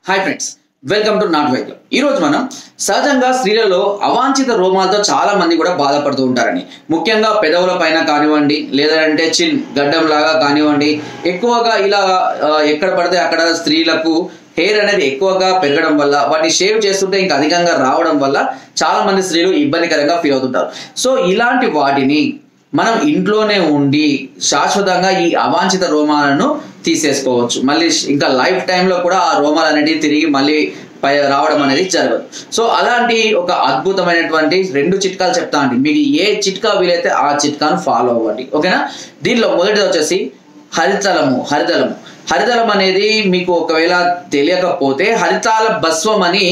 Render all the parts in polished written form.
Hi friends, welcome to not వైద్యం. ఈరోజు మనం సహజంగా స్త్రీలలో అవాంఛిత రోమాలతో చాలా మంది కూడా బాధపడుతూ ఉంటారని, ముఖ్యంగా పెదవుల పైన కానివ్వండి, లేదంటే చిన్ గడ్డం లాగా కానివ్వండి, ఎక్కువగా ఇలా ఎక్కడ పడితే అక్కడ స్త్రీలకు హెయిర్ అనేది ఎక్కువగా పెరగడం వల్ల, వాటిని షేవ్ చేస్తుంటే ఇంకా అధికంగా రావడం వల్ల చాలా మంది స్త్రీలు ఇబ్బందికరంగా ఫీల్ అవుతుంటారు. సో ఇలాంటి వాటిని మనం ఇంట్లోనే ఉండి శాశ్వతంగా ఈ అవాంఛిత రోమాలను తీసేసుకోవచ్చు. మళ్ళీ ఇంకా లైఫ్ టైంలో కూడా ఆ రోమాలు అనేటివి తిరిగి మళ్ళీ రావడం అనేది జరగదు. సో అలాంటి ఒక అద్భుతమైనటువంటి 2 చిట్కాలు చెప్తా అండి. మీకు ఏ చిట్కా వీలైతే ఆ చిట్కాను ఫాలో అవ్వండి, ఓకేనా? దీంట్లో మొదటిది వచ్చేసి హరితలం అనేది మీకు ఒకవేళ తెలియకపోతే హరితాల భస్వం అని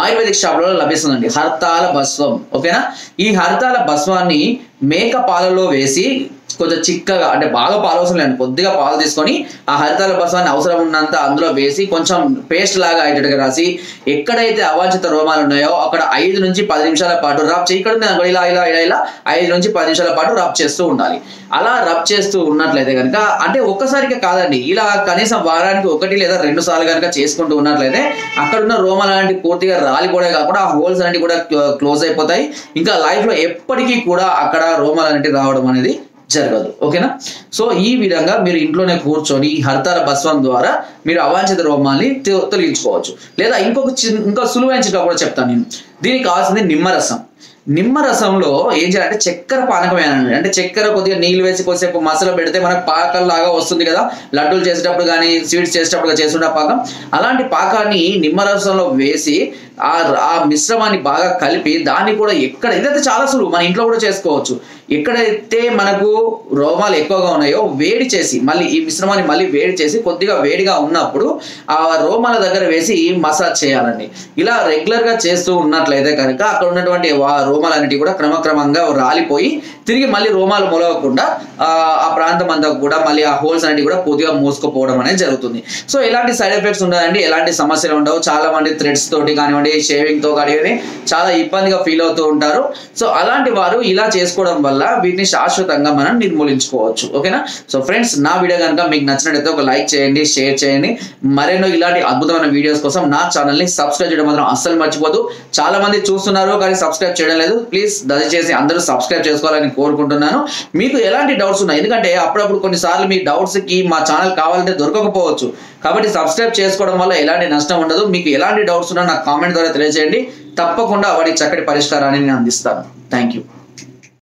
ఆయుర్వేదిక్ షాప్ లో లభిస్తుందండి. హర్తాల భస్వం, ఓకేనా? ఈ హర్తాల భస్వాన్ని మేక పాలలో వేసి కొంచెం చిక్కగా, అంటే బాగా పాలు అవసరం లేదు, కొద్దిగా పాలు తీసుకొని ఆ హరితాల భస్వాన్ని అవసరం ఉన్నంత అందులో వేసి కొంచెం పేస్ట్ లాగా అయ్యేటట్టుగా రాసి, ఎక్కడైతే అవాంఛిత రోమాలు ఉన్నాయో అక్కడ 5 నుంచి 10 నిమిషాల పాటు రబ్ చేయి. ఇక్కడ ఇలా 5 నుంచి 10 నిమిషాల పాటు రబ్ చేస్తూ ఉండాలి. అలా రబ్ చేస్తూ ఉన్నట్లయితే కనుక, అంటే ఒక్కసారిగా కాదండి, ఇలా కనీసం వారానికి 1 లేదా 2 సార్లు కనుక చేసుకుంటూ ఉన్నట్లయితే అక్కడ ఉన్న రోమాలు అనేవి పూర్తిగా రాలిపోవడమే కాకుండా ఆ హోల్స్ అనేవి కూడా క్లోజ్ అయిపోతాయి. ఇంకా లైఫ్ లో ఎప్పటికీ కూడా అక్కడ రోమాలు అనేవి రావడం అనేది జరగదు, ఓకేనా? సో ఈ విధంగా మీరు ఇంట్లోనే కూర్చొని ఈ హరితాల భస్వం ద్వారా మీరు అవాంఛిత రోమాల్ని తొలగించుకోవచ్చు. లేదా ఇంకా సులువైన చిట్కా కూడా చెప్తాను నేను. దీనికి కావాల్సింది నిమ్మరసంలో ఏం చేయాలంటే చక్కెర పానకం వేయాలండి. అంటే చక్కెర కొద్దిగా నీళ్ళు వేసి కొద్దిసేపు మసాలా పెడితే మనకు పాకం లాగా వస్తుంది కదా, లడ్డూలు చేసేటప్పుడు కానీ స్వీట్స్ చేసేటప్పుడు చేస్తుండే పాకం. అలాంటి పాకాన్ని నిమ్మరసంలో వేసి ఆ మిశ్రమాన్ని బాగా కలిపి దాన్ని కూడా ఇదైతే చాలా సులువు, మన ఇంట్లో కూడా చేసుకోవచ్చు. ఎక్కడైతే మనకు రోమాలు ఎక్కువగా ఉన్నాయో వేడి చేసి, మళ్ళీ ఈ మిశ్రమాన్ని మళ్ళీ వేడి చేసి కొద్దిగా వేడిగా ఉన్నప్పుడు ఆ రోమాల దగ్గర వేసి మసాజ్ చేయాలండి. ఇలా రెగ్యులర్ గా చేస్తూ ఉన్నట్లయితే కనుక అక్కడ ఉన్నటువంటి రోమాలన్నిటి కూడా క్రమక్రమంగా రాలిపోయి తిరిగి మళ్ళీ రోమాలు మొలవకుండా ఆ ప్రాంతం అంతా కూడా మళ్ళీ ఆ హోల్స్ అనేవి కూడా పూర్తిగా మూసుకుపోవడం అనేది జరుగుతుంది. సో ఎలాంటి సైడ్ ఎఫెక్ట్స్ ఉండదండి, ఎలాంటి సమస్యలు ఉండవు. చాలా మంది థ్రెడ్స్ తోటి కానివ్వండి, షేవింగ్ తో కానివ్వండి చాలా ఇబ్బందిగా ఫీల్ అవుతూ ఉంటారు. సో అలాంటి వారు ఇలా చేసుకోవడం వల్ల వీటిని శాశ్వతంగా మనం నిర్మూలించుకోవచ్చు, ఓకేనా? సో ఫ్రెండ్స్, నా వీడియో కనుక మీకు నచ్చినట్లయితే ఒక లైక్ చేయండి, షేర్ చేయండి. మరెన్నో ఇలాంటి అద్భుతమైన వీడియోస్ కోసం నా ఛానల్ ని సబ్స్క్రైబ్ చేయడం మాత్రం అస్సలు మర్చిపోదు. చాలా మంది చూస్తున్నారు కానీ సబ్స్క్రైబ్ చేయడం లేదు. ప్లీజ్ దయచేసి అందరూ సబ్స్క్రైబ్ చేసుకోవాలని కోరుకుంటున్నాను. మీకు ఎలాంటి డౌట్స్ ఉన్నాయి, ఎందుకంటే అప్పుడప్పుడు కొన్నిసార్లు మీ డౌట్స్ కి మా ఛానల్ కావాలంటే దొరకకపోవచ్చు. కాబట్టి సబ్స్క్రైబ్ చేసుకోవడం వల్ల ఎలాంటి నష్టం ఉండదు. మీకు ఎలాంటి డౌట్స్ ఉన్నా నాకు కామెంట్ ద్వారా తెలియజేయండి. తప్పకుండా వాటికి చక్కటి పరిష్కారాన్ని నేను అందిస్తాను. Thank you.